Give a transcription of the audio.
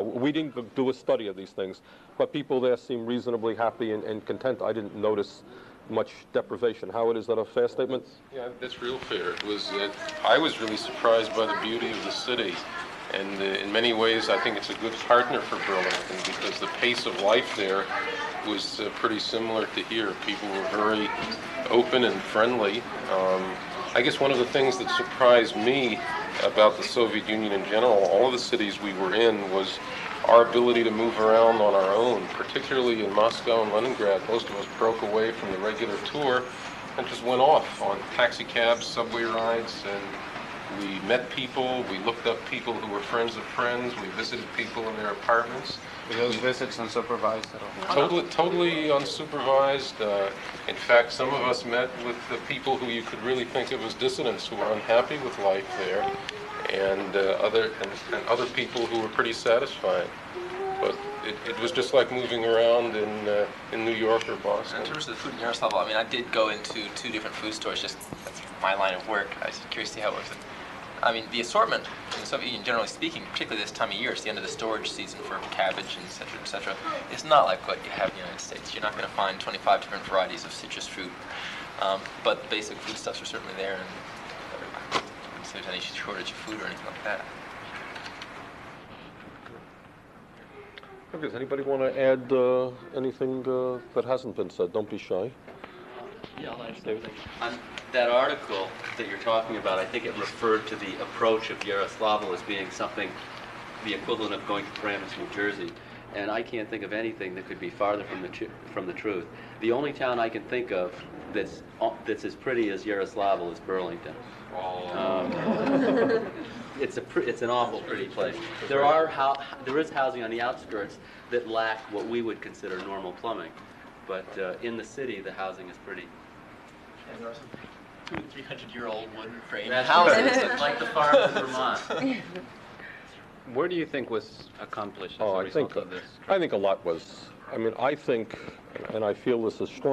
we didn't do a study of these things, but people there seem reasonably happy and content. I didn't notice much deprivation. Howard, is that a fair statement? Yeah, that's real fair. It was. I was really surprised by the beauty of the city, and in many ways, I think it's a good partner for Burlington because the pace of life there was pretty similar to here. People were very open and friendly. I guess one of the things that surprised me about the Soviet Union in general, all of the cities we were in, was our ability to move around on our own, particularly in Moscow and Leningrad. Most of us broke away from the regular tour and just went off on taxi cabs, subway rides, and we met people, we looked up people who were friends of friends, we visited people in their apartments. Were those visits unsupervised at all? Totally unsupervised. In fact, some of us met with the people who you could really think of as dissidents who were unhappy with life there, and other people who were pretty satisfied. But it was just like moving around in New York or Boston. In terms of the food in Yaroslav, I mean, I did go into 2 different food stores. Just that's my line of work. I was curious to see how it was. I mean, the assortment in the Soviet Union, generally speaking, particularly this time of year, it's the end of the storage season for cabbage and et cetera, it's not like what you have in the United States. You're not going to find 25 different varieties of citrus fruit, but the basic foodstuffs are certainly there, and I don't think there's any shortage of food or anything like that. Okay, does anybody want to add anything that hasn't been said? Don't be shy. Yeah, I'll add everything. On that article that you're talking about, I think it referred to the approach of Yaroslavl as being something, the equivalent of going to Paramus, New Jersey. And I can't think of anything that could be farther from the truth. The only town I can think of that's as pretty as Yaroslavl is Burlington. It's an awful pretty place. There is housing on the outskirts that lack what we would consider normal plumbing, but in the city the housing is pretty. And there are some 200- and 300-year-old wooden frame houses like the farm in Vermont. Where do you think was accomplished as a result of this? I think a lot was. I mean, I think, and I feel this is strong.